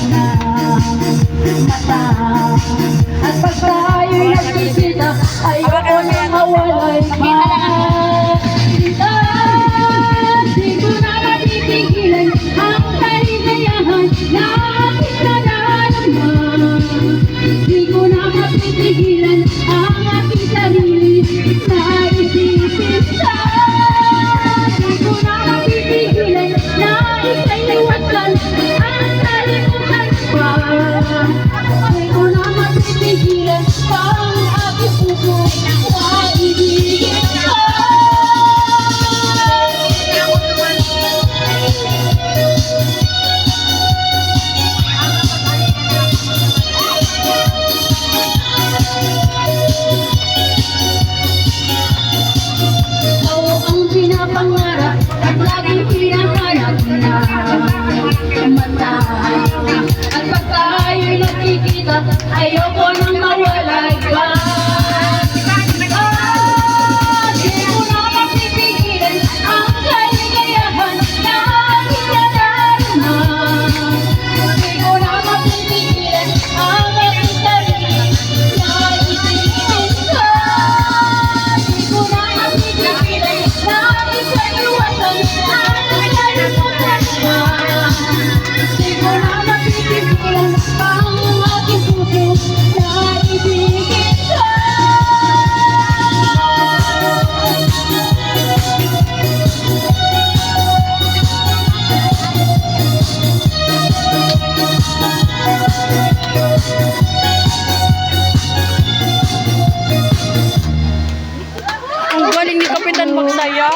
mata. At pag tayo'y nagkikita, ayoko na mawalay ka. Di ko na matipigilan ang kaligayahan na aking nadarama. Di ko na matipigilan ang aking sarili na isipin ka. Di ko na matipigilan na ikaiwasan ang kalimutan pa. Di ko na matipigilan ang aking puso na ibigin ka. Pinapangarap at laging hinahanap na mata. At pag tayo'y nakikita, ayoko nang mawalay ka. Di ko na mapipigilan ang kaligayahan na aking nadarama. Di ko na mapipigilan ang aking sarili na isipin ka. Di ko na mapipigilan na ikaiwasan ang kalimutan pa. Di ko na mapipigilan ang aking puso na ibigin ka. Ang galing ni Kapitan magsayaw.